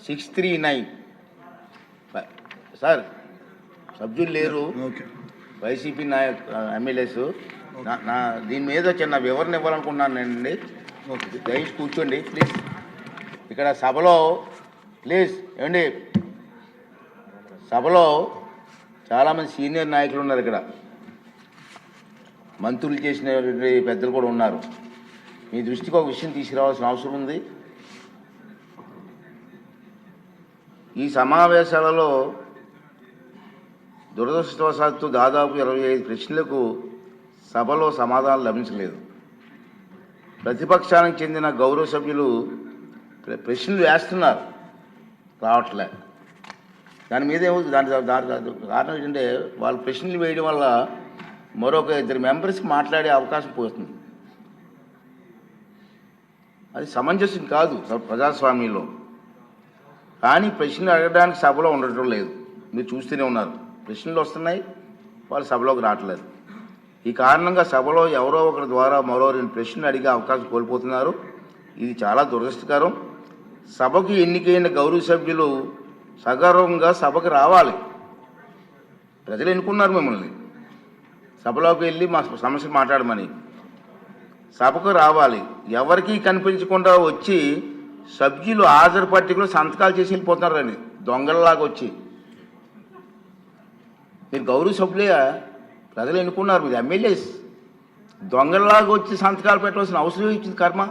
639 sir సభ్యులు లేరు YCP MLAs నా దీని మీద చిన్న వివరణ ఇవ్వాలనుకున్నానండి. దయచేసి కూర్చోండి ప్లీజ్. ఇక్కడ సభలో ప్లీజ్ ఏమండి, సభలో చాలామంది సీనియర్ నాయకులు ఉన్నారు. ఇక్కడ మంత్రులు చేసిన పెద్దలు కూడా ఉన్నారు. మీ దృష్టికి ఒక విషయం తీసుకురావాల్సిన అవసరం ఉంది. ఈ సమావేశాలలో దురదృష్టవశాత్తు దాదాపు 25 ప్రశ్నలకు సభలో సమాధానం లభించలేదు. ప్రతిపక్షానికి చెందిన గౌరవ సభ్యులు ప్రశ్నలు వేస్తున్నారు, రావట్లే. దాని మీద దాని కారణం ఏంటంటే వాళ్ళు ప్రశ్నలు వేయడం వల్ల మరొక 2 మెంబర్స్కి మాట్లాడే అవకాశం పోతుంది. అది సమంజసం కాదు ప్రజాస్వామ్యంలో. కానీ ప్రశ్నలు అడగడానికి సభలో ఉండటం లేదు. మీరు చూస్తూనే ఉన్నారు, ప్రశ్నలు వస్తున్నాయి, వాళ్ళు సభలోకి రావట్లేదు. ఈ కారణంగా సభలో ఎవరో ఒకరి ద్వారా మరో 2 ప్రశ్నలు అడిగే అవకాశం కోల్పోతున్నారు. ఇది చాలా దురదృష్టకరం. సభకు ఎన్నికైన గౌరవ సభ్యులు సగర్వంగా సభకు రావాలి. ప్రజలు ఎన్నుకున్నారు మిమ్మల్ని, సభలోకి వెళ్ళి మా సమస్యలు మాట్లాడమని. సభకు రావాలి. ఎవరికీ కనిపించకుండా వచ్చి సభ్యులు హాజరు పట్టికలో సంతకాలు చేసి వెళ్ళిపోతున్నారని దొంగలలాగా వచ్చి. మీరు గౌరవ సభ్యులే, ప్రజలు ఎన్నుకున్నారు, మీరు ఎమ్మెల్యేస్. దొంగలలాగా వచ్చి సంతకాలు పెట్టవలసిన అవసరం ఇచ్చింది కర్మ.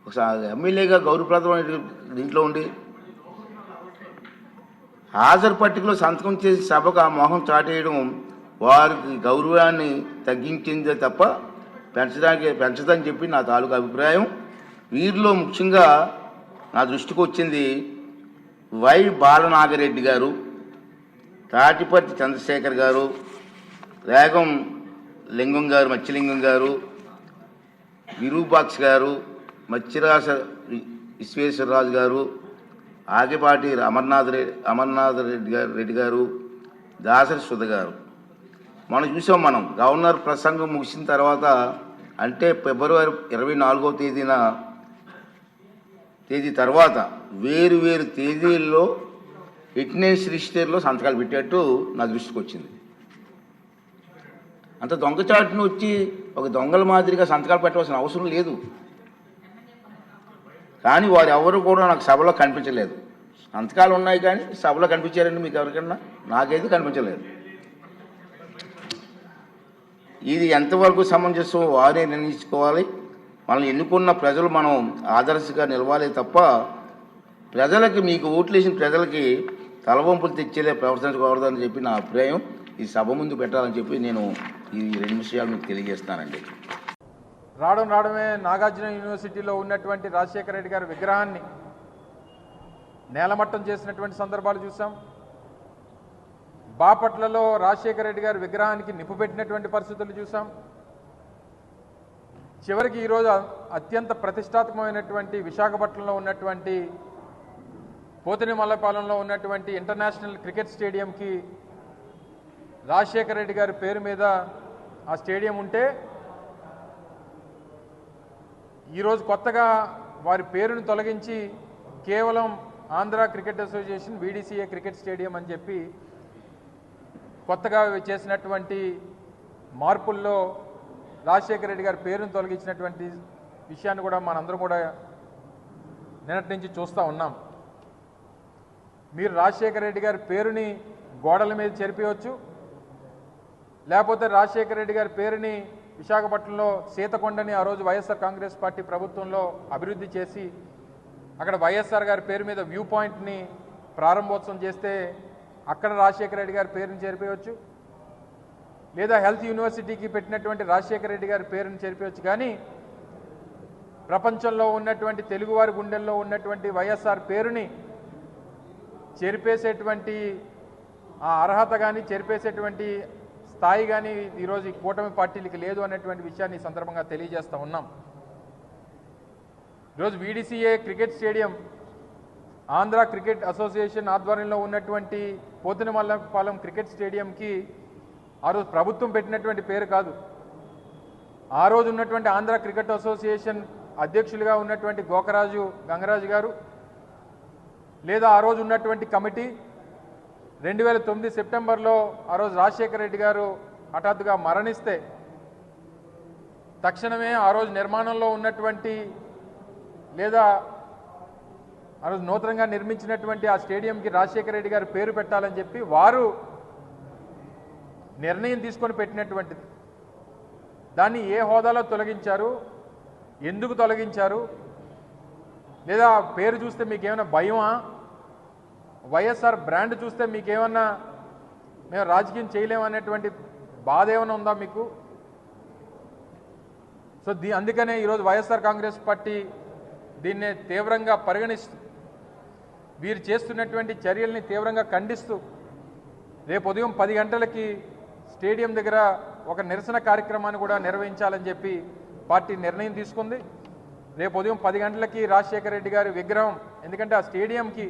ఒకసారి ఎమ్మెల్యేగా గౌరవప్రదమైన దీంట్లో ఉండి హాజరు పట్టికలో సంతకం చేసి సభకు ఆ మొహం చాటేయడం వారికి గౌరవాన్ని తగ్గించిందే తప్ప పెంచదని చెప్పి నా తాలూకు అభిప్రాయం. వీరిలో ముఖ్యంగా నా దృష్టికి వచ్చింది వై బాలనాగిరెడ్డి గారు, తాటిపర్తి చంద్రశేఖర్ గారు, రేగం లింగం గారు, మత్స్యలింగం గారు, విరూపాక్ష గారు, మత్స్యరాజ విశ్వేశ్వరరాజు గారు, ఆగిపాటి అమర్నాథ్ రెడ్డి గారు, దాసరి సుధ గారు. మనం చూసాం. మనం గవర్నర్ ప్రసంగం ముగిసిన తర్వాత అంటే ఫిబ్రవరి 24వ తేదీ తర్వాత వేరు తేదీల్లో అటెండెన్స్ రిజిస్టర్లో సంతకాలు పెట్టేట్టు నా దృష్టికి వచ్చింది. అంత దొంగచాటును వచ్చి ఒక దొంగల మాదిరిగా సంతకాలు పెట్టవలసిన అవసరం లేదు. కానీ వారు ఎవరు కూడా నాకు సభలో కనిపించలేదు. సంతకాలు ఉన్నాయి కానీ సభలో కనిపించారండి మీకు ఎవరికన్నా? నాకైతే కనిపించలేదు. ఇది ఎంతవరకు సమంజసం వారే నిర్ణయించుకోవాలి. మనల్ని ఎన్నుకున్న ప్రజలు మనం ఆదర్శంగా నిలవాలి తప్ప ప్రజలకి, మీకు ఓట్లు వేసిన ప్రజలకి తలవంపులు తెచ్చేదే ప్రవర్తించకూడదని చెప్పి నా అభిప్రాయం. ఈ సభ ముందు పెట్టాలని చెప్పి నేను ఈ 2 విషయాలు మీకు తెలియజేస్తానండి. రావడమే నాగార్జున యూనివర్సిటీలో ఉన్నటువంటి రాజశేఖర రెడ్డి గారి విగ్రహాన్ని నేలమట్టం చేసినటువంటి సందర్భాలు చూసాం. బాపట్లలో రాజశేఖర రెడ్డి గారి విగ్రహానికి నిప్పు పెట్టినటువంటి పరిస్థితులు చూసాం. చివరికి ఈరోజు అత్యంత ప్రతిష్టాత్మకమైనటువంటి విశాఖపట్నంలో ఉన్నటువంటి పోతినిమల్లపాలెంలో ఉన్నటువంటి ఇంటర్నేషనల్ క్రికెట్ స్టేడియంకి రాజశేఖర రెడ్డి గారి పేరు మీద ఆ స్టేడియం ఉంటే ఈరోజు కొత్తగా వారి పేరును తొలగించి కేవలం Andhra cricket association VDCA cricket stadium అని చెప్పి కొత్తగా చేసినటువంటి మార్పుల్లో రాజశేఖర రెడ్డి గారి పేరును తొలగించినటువంటి విషయాన్ని కూడా మనందరం కూడా నిన్నటి నుంచి చూస్తూ ఉన్నాం. మీరు రాజశేఖర రెడ్డి గారి పేరుని గోడల మీద చెరిపేయవచ్చు, లేకపోతే రాజశేఖర రెడ్డి గారి పేరుని విశాఖపట్నంలో సీతకొండని ఆ రోజు వైఎస్ఆర్ కాంగ్రెస్ పార్టీ ప్రభుత్వంలో అభివృద్ధి చేసి అక్కడ వైఎస్ఆర్ గారి పేరు మీద వ్యూ పాయింట్ని ప్రారంభోత్సవం చేస్తే అక్కడ రాజశేఖర రెడ్డి గారి పేరుని చేరిపోవచ్చు, లేదా హెల్త్ యూనివర్సిటీకి పెట్టినటువంటి రాజశేఖర రెడ్డి గారి పేరుని చేరిపోవచ్చు. కానీ ప్రపంచంలో ఉన్నటువంటి తెలుగువారి గుండెల్లో ఉన్నటువంటి వైఎస్ఆర్ పేరుని చెరిపేసేటువంటి ఆ అర్హత కానీ చెరిపేసేటువంటి స్థాయి కానీ ఈరోజు ఈ కూటమి పార్టీలకి లేదు అనేటువంటి విషయాన్ని ఈ సందర్భంగా తెలియజేస్తూ ఉన్నాం. ఈరోజు VDCA cricket stadium Andhra cricket association ఆధ్వర్యంలో ఉన్నటువంటి పోతినిమల్లపాలెం క్రికెట్ స్టేడియంకి ఆ రోజు ప్రభుత్వం పెట్టినటువంటి పేరు కాదు. ఆ రోజు ఉన్నటువంటి ఆంధ్ర క్రికెట్ అసోసియేషన్ అధ్యక్షులుగా ఉన్నటువంటి గోకరాజు గంగరాజు గారు, లేదా ఆ రోజు ఉన్నటువంటి కమిటీ 2009 సెప్టెంబర్లో ఆ రోజు రాజశేఖర రెడ్డి గారు హఠాత్తుగా మరణిస్తే తక్షణమే ఆ రోజు నిర్మాణంలో ఉన్నటువంటి లేదా ఆ రోజు నూతనంగా నిర్మించినటువంటి ఆ స్టేడియంకి రాజశేఖర రెడ్డి గారి పేరు పెట్టాలని చెప్పి వారు నిర్ణయం తీసుకొని పెట్టినటువంటిది. దాన్ని ఏ హోదాలో తొలగించారు, ఎందుకు తొలగించారు, లేదా పేరు చూస్తే మీకేమైనా భయమా, వైఎస్ఆర్ బ్రాండ్ చూస్తే మీకేమన్నా మేము రాజకీయం చేయలేమనేటువంటి బాధ ఏమైనా ఉందా మీకు? సో అందుకనే ఈరోజు వైఎస్ఆర్ కాంగ్రెస్ పార్టీ దీన్నే తీవ్రంగా పరిగణిస్తూ వీరు చేస్తున్నటువంటి చర్యల్ని తీవ్రంగా ఖండిస్తూ రేపు ఉదయం 10 గంటలకి స్టేడియం దగ్గర ఒక నిరసన కార్యక్రమాన్ని కూడా నిర్వహించాలని చెప్పి పార్టీ నిర్ణయం తీసుకుంది. రేపు ఉదయం 10 గంటలకి రాజశేఖర రెడ్డి గారి విగ్రహం, ఎందుకంటే ఆ స్టేడియంకి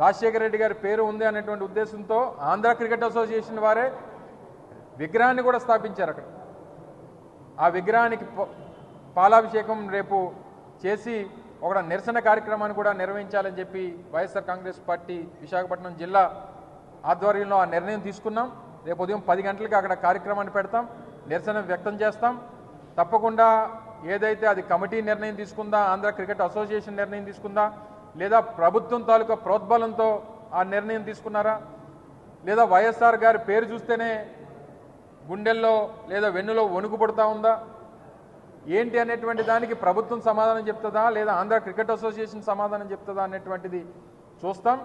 రాజశేఖర రెడ్డి గారి పేరు ఉంది అనేటువంటి ఉద్దేశంతో ఆంధ్ర క్రికెట్ అసోసియేషన్ వారే విగ్రహాన్ని కూడా స్థాపించారు అక్కడ. ఆ విగ్రహానికి పాలాభిషేకం రేపు చేసి ఒక నిరసన కార్యక్రమాన్ని కూడా నిర్వహించాలని చెప్పి వైఎస్ఆర్ కాంగ్రెస్ పార్టీ విశాఖపట్నం జిల్లా ఆధ్వర్యంలో ఆ నిర్ణయం తీసుకున్నాం. రేపు ఉదయం 10 గంటలకి అక్కడ కార్యక్రమాన్ని పెడతాం, నిరసన వ్యక్తం చేస్తాం. తప్పకుండా ఏదైతే అది కమిటీ నిర్ణయం తీసుకుందా, ఆంధ్ర క్రికెట్ అసోసియేషన్ నిర్ణయం తీసుకుందా, లేదా ప్రభుత్వం తాలూకా ప్రోద్బలంతో ఆ నిర్ణయం తీసుకున్నారా, లేదా వైఎస్ఆర్ గారి పేరు చూస్తేనే గుండెల్లో లేదా వెన్నులో వణుకు పడుతూ ఉందా, ఏంటి అనేటువంటి దానికి ప్రభుత్వం సమాధానం చెప్తుందా లేదా ఆంధ్ర క్రికెట్ అసోసియేషన్ సమాధానం చెప్తుందా అనేటువంటిది చూస్తాం.